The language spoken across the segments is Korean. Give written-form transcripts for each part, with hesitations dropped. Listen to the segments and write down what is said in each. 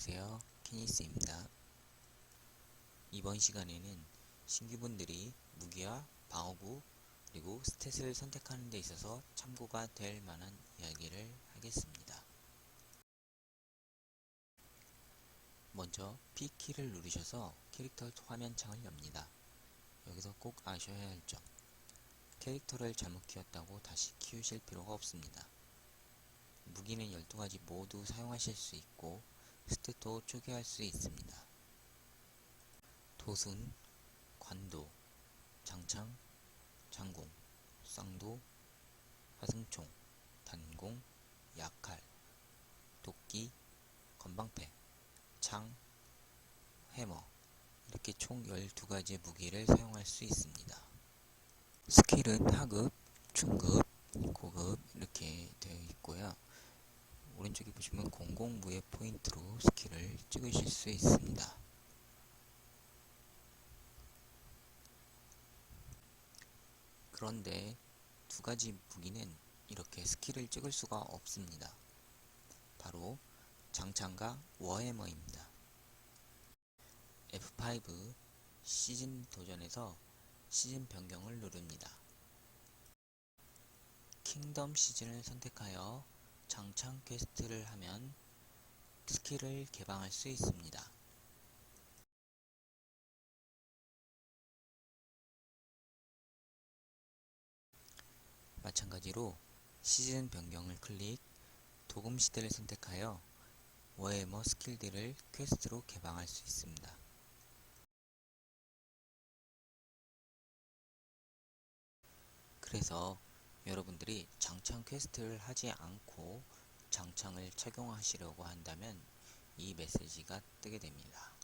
안녕하세요. 키니스입니다. 이번 시간에는 신규분들이 무기와 방어구 그리고 스탯을 선택하는 데 있어서 참고가 될 만한 이야기를 하겠습니다. 먼저 P키를 누르셔서 캐릭터 화면창을 엽니다. 여기서 꼭 아셔야 할 점, 캐릭터를 잘못 키웠다고 다시 키우실 필요가 없습니다. 무기는 12가지 모두 사용하실 수 있고 스탯도 초기화할 수 있습니다. 도순, 관도, 장창, 장공, 쌍도, 화승총, 단공, 약칼, 도끼, 건방패, 창, 해머 이렇게 총 12가지의 무기를 사용할 수 있습니다. 스킬은 하급, 중급, 고급 이렇게 되어 있고요. 오른쪽에 보시면 공공무예 포인트로 스킬을 찍으실 수 있습니다. 그런데 두 가지 무기는 이렇게 스킬을 찍을 수가 없습니다. 바로 장창과 워해머입니다. F5 시즌 도전에서 시즌 변경을 누릅니다. 킹덤 시즌을 선택하여 장창 퀘스트를 하면 스킬을 개방할 수 있습니다. 마찬가지로 시즌 변경을 클릭, 도금 시대를 선택하여 워해머 스킬들을 퀘스트로 개방할 수 있습니다. 그래서 여러분들이 장창 퀘스트를 하지 않고 장창을 착용하시려고 한다면 이 메시지가 뜨게 됩니다.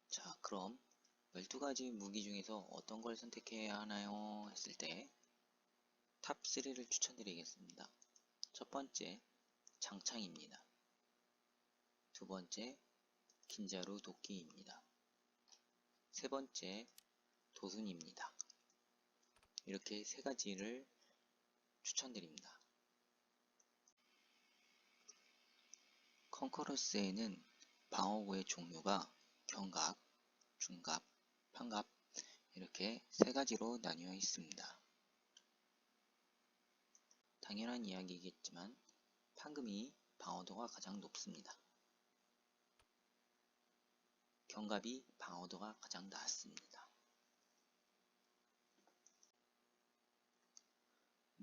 자, 그럼 12가지 무기 중에서 어떤 걸 선택해야 하나요? 했을 때 탑 3를 추천드리겠습니다. 첫 번째, 장창입니다. 두 번째, 긴자루 도끼입니다. 세 번째, 도순입니다. 이렇게 세 가지를 추천드립니다. 컨커러스에는 방어구의 종류가 경갑, 중갑, 판갑 이렇게 세 가지로 나뉘어 있습니다. 당연한 이야기겠지만 판금이 방어도가 가장 높습니다. 경갑이 방어도가 가장 낮습니다.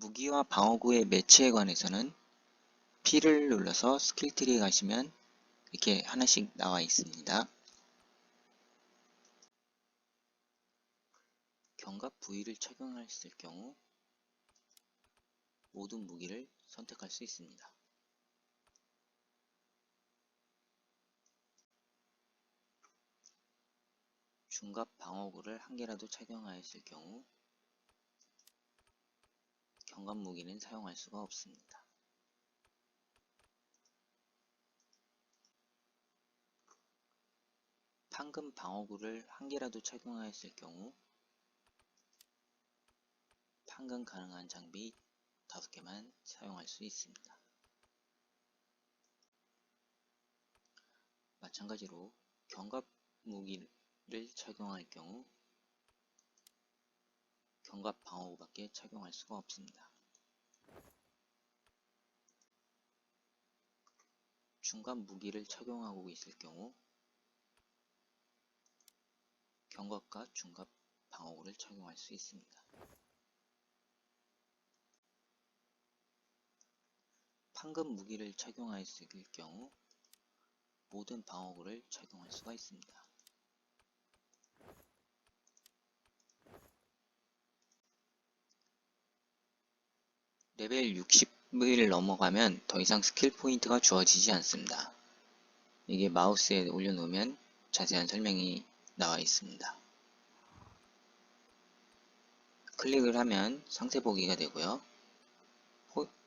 무기와 방어구의 매치에 관해서는 P를 눌러서 스킬트리에 가시면 이렇게 하나씩 나와 있습니다. 경갑 부위를 착용했을 경우 모든 무기를 선택할 수 있습니다. 중갑 방어구를 한 개라도 착용하였을 경우 경갑 무기는 사용할 수가 없습니다. 판금 방어구를 한 개라도 착용하였을 경우 판금 가능한 장비 5개만 사용할 수 있습니다. 마찬가지로 경갑 무기를 착용할 경우 경갑 방어구밖에 착용할 수가 없습니다. 중갑 무기를 착용하고 있을 경우 경갑과 중갑 방어구를 착용할 수 있습니다. 판금 무기를 착용하였을 경우 모든 방어구를 착용할 수가 있습니다. 레벨 60을 넘어가면 더 이상 스킬 포인트가 주어지지 않습니다. 이게 마우스에 올려놓으면 자세한 설명이 나와 있습니다. 클릭을 하면 상세 보기가 되고요.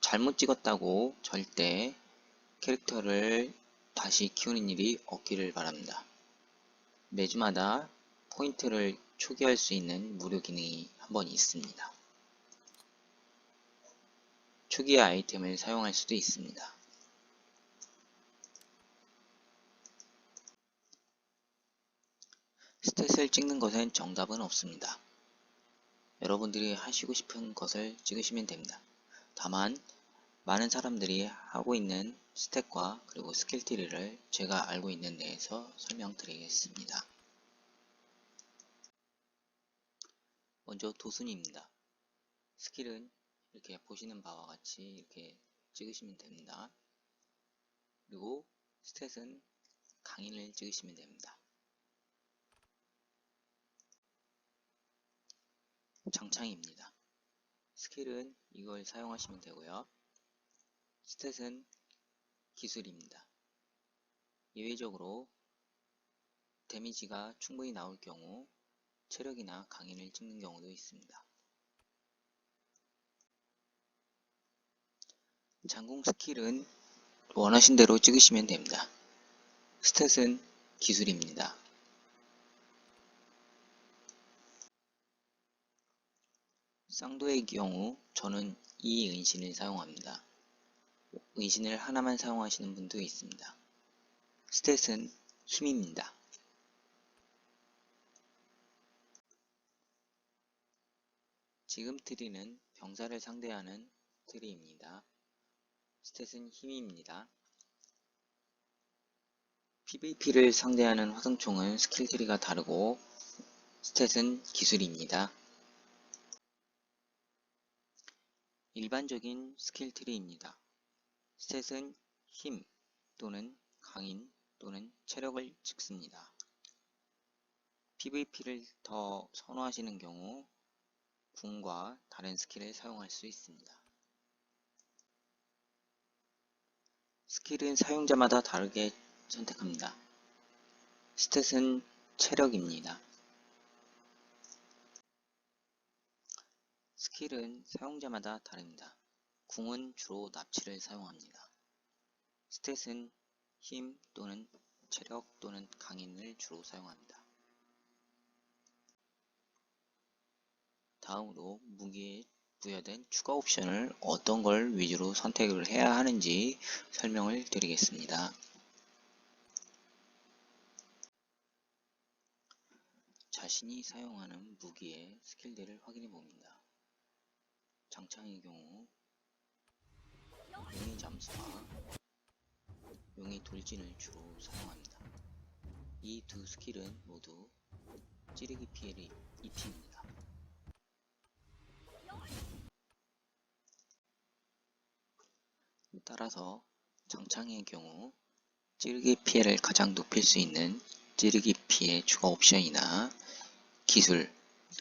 잘못 찍었다고 절대 캐릭터를 다시 키우는 일이 없기를 바랍니다. 매주마다 포인트를 초기화할 수 있는 무료 기능이 한번 있습니다. 초기의 아이템을 사용할 수도 있습니다. 스탯을 찍는 것엔 정답은 없습니다. 여러분들이 하시고 싶은 것을 찍으시면 됩니다. 다만 많은 사람들이 하고 있는 스탯과 그리고 스킬트리를 제가 알고 있는 내에서 설명드리겠습니다. 먼저 도순입니다. 스킬은 이렇게 보시는 바와 같이 이렇게 찍으시면 됩니다. 그리고 스탯은 강인을 찍으시면 됩니다. 장창입니다. 스킬은 이걸 사용하시면 되고요. 스탯은 기술입니다. 예외적으로 데미지가 충분히 나올 경우 체력이나 강인을 찍는 경우도 있습니다. 장공 스킬은 원하신 대로 찍으시면 됩니다. 스탯은 기술입니다. 쌍도의 경우 저는 이 은신을 사용합니다. 은신을 하나만 사용하시는 분도 있습니다. 스탯은 힘입니다. 지금 트리는 병사를 상대하는 트리입니다. 스탯은 힘입니다. PVP를 상대하는 화성총은 스킬 트리가 다르고 스탯은 기술입니다. 일반적인 스킬 트리입니다. 스탯은 힘 또는 강인 또는 체력을 찍습니다. PVP를 더 선호하시는 경우 궁과 다른 스킬을 사용할 수 있습니다. 스킬은 사용자마다 다르게 선택합니다. 스탯은 체력입니다. 스킬은 사용자마다 다릅니다. 궁은 주로 납치를 사용합니다. 스탯은 힘 또는 체력 또는 강인을 주로 사용합니다. 다음으로 무기에 부여된 추가 옵션을 어떤 걸 위주로 선택을 해야 하는지 설명을 드리겠습니다. 자신이 사용하는 무기의 스킬들을 확인해 봅니다. 장창의 경우 용의 잠수와 용의 돌진을 주로 사용합니다. 이 두 스킬은 모두 찌르기 피해를 입힙니다. 따라서 장창의 경우 찌르기 피해를 가장 높일 수 있는 찌르기 피해 추가 옵션이나 기술,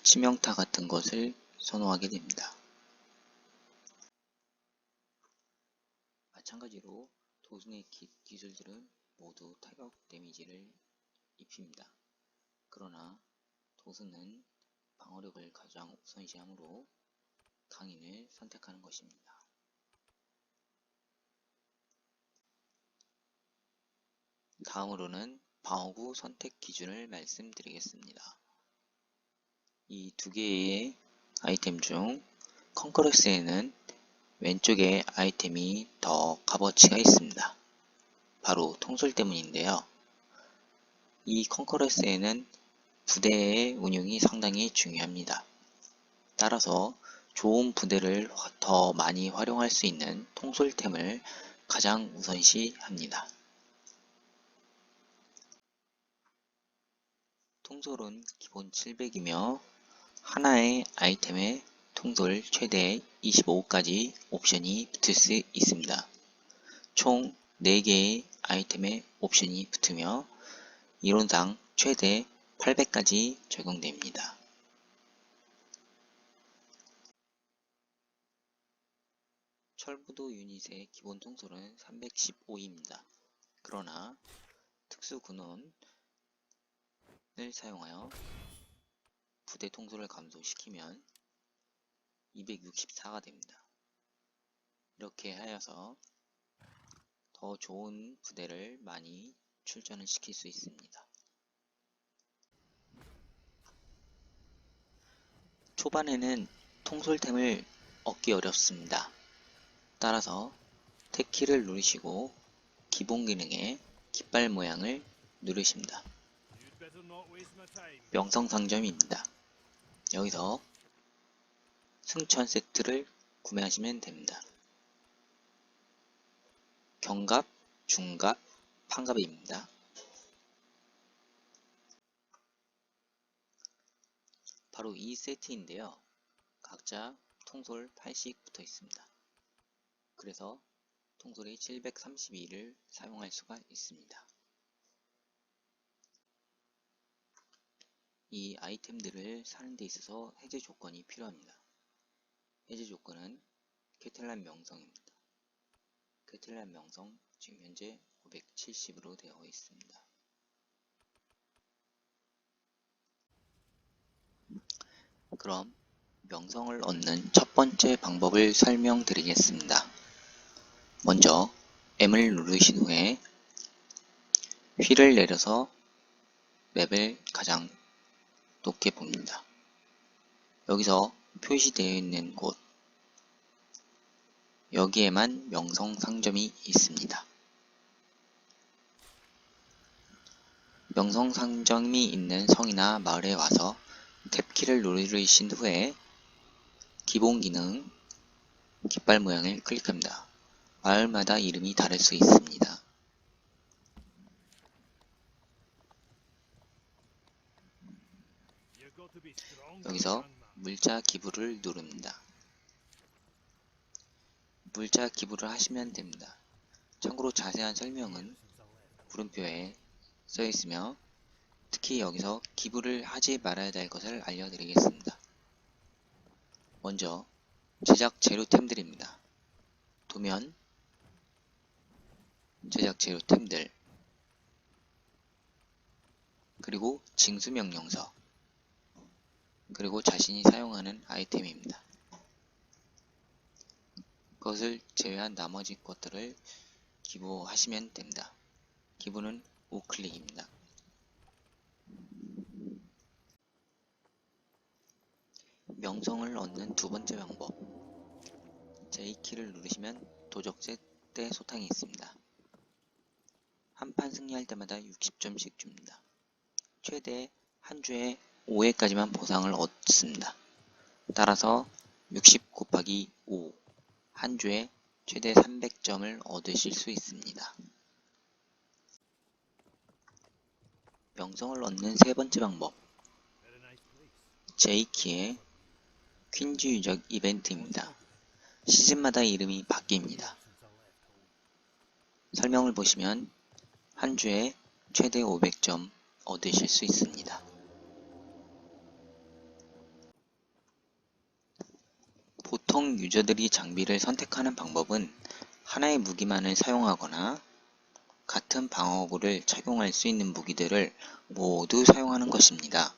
치명타 같은 것을 선호하게 됩니다. 마찬가지로 도순의 기술들은 모두 타격 데미지를 입힙니다. 그러나 도순은 방어력을 가장 우선시하므로 강인을 선택하는 것입니다. 다음으로는 방어구 선택 기준을 말씀드리겠습니다. 이 두 개의 아이템 중 컨커러스에는 왼쪽에 아이템이 더 값어치가 있습니다. 바로 통솔 때문인데요. 이 컨커러스에는 부대의 운용이 상당히 중요합니다. 따라서 좋은 부대를 더 많이 활용할 수 있는 통솔템을 가장 우선시합니다. 통솔은 기본 700이며 하나의 아이템에 통솔 최대 25까지 옵션이 붙을 수 있습니다. 총 4개의 아이템에 옵션이 붙으며 이론상 최대 800까지 적용됩니다. 철부도 유닛의 기본 통솔은 315입니다. 그러나 특수 군원을 사용하여 부대 통솔을 감소시키면 264가 됩니다. 이렇게 하여서 더 좋은 부대를 많이 출전을 시킬 수 있습니다. 초반에는 통솔템을 얻기 어렵습니다. 따라서 탭키를 누르시고 기본 기능의 깃발 모양을 누르십니다. 명성상점입니다. 여기서 승천 세트를 구매하시면 됩니다. 경갑, 중갑, 판갑입니다. 바로 이 세트인데요. 각자 통솔 8씩 붙어 있습니다. 그래서 통솔이 732를 사용할 수가 있습니다. 이 아이템들을 사는 데 있어서 해제 조건이 필요합니다. 해제 조건은 캐텔란 명성입니다. 캐텔란 명성 지금 현재 570으로 되어 있습니다. 그럼 명성을 얻는 첫 번째 방법을 설명드리겠습니다. 먼저 M을 누르신 후에 휠을 내려서 맵을 가장 높게 봅니다. 여기서 표시되어 있는 곳, 여기에만 명성 상점이 있습니다. 명성 상점이 있는 성이나 마을에 와서 탭키를 누르신 후에 기본 기능 깃발 모양을 클릭합니다. 마을마다 이름이 다를 수 있습니다. 여기서 물자 기부를 누릅니다. 물자 기부를 하시면 됩니다. 참고로 자세한 설명은 물음표에 써 있으며 특히 여기서 기부를 하지 말아야 될 것을 알려드리겠습니다. 먼저 제작 재료템들입니다. 도면, 제작 재료템들, 그리고 징수명령서, 그리고 자신이 사용하는 아이템입니다. 그것을 제외한 나머지 것들을 기부하시면 됩니다. 기부는 우클릭입니다. 명성을 얻는 두 번째 방법, J키를 누르시면 도적제 때 소탕이 있습니다. 한 판 승리할 때마다 60점씩 줍니다. 최대 한 주에 5회까지만 보상을 얻습니다. 따라서 60 곱하기 5, 한 주에 최대 300점을 얻으실 수 있습니다. 명성을 얻는 세 번째 방법, J키의 퀸즈 유적 이벤트입니다. 시즌마다 이름이 바뀝니다. 설명을 보시면 한 주에 최대 500점 얻으실 수 있습니다. 보통 유저들이 장비를 선택하는 방법은 하나의 무기만을 사용하거나 같은 방어구를 착용할 수 있는 무기들을 모두 사용하는 것입니다.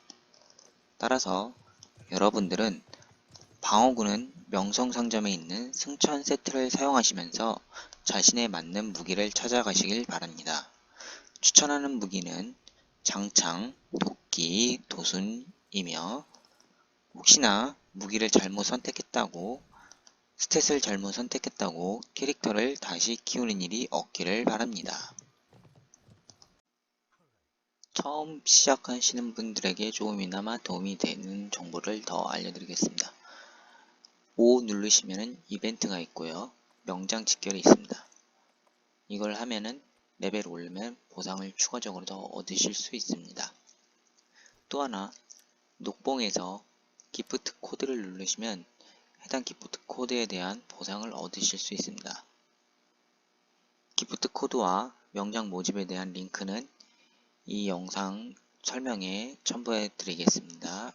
따라서 여러분들은 방어구는 명성상점에 있는 승천 세트를 사용하시면서 자신에 맞는 무기를 찾아가시길 바랍니다. 추천하는 무기는 장창, 도끼, 도순이며 혹시나 무기를 잘못 선택했다고 스탯을 잘못 선택했다고 캐릭터를 다시 키우는 일이 없기를 바랍니다. 처음 시작하시는 분들에게 조금이나마 도움이 되는 정보를 더 알려드리겠습니다. 5 누르시면 이벤트가 있고요. 명장 직결이 있습니다. 이걸 하면은 레벨 오르면 보상을 추가적으로 더 얻으실 수 있습니다. 또 하나, 녹봉에서 기프트 코드를 누르시면 해당 기프트 코드에 대한 보상을 얻으실 수 있습니다. 기프트 코드와 명장 모집에 대한 링크는 이 영상 설명에 첨부해 드리겠습니다.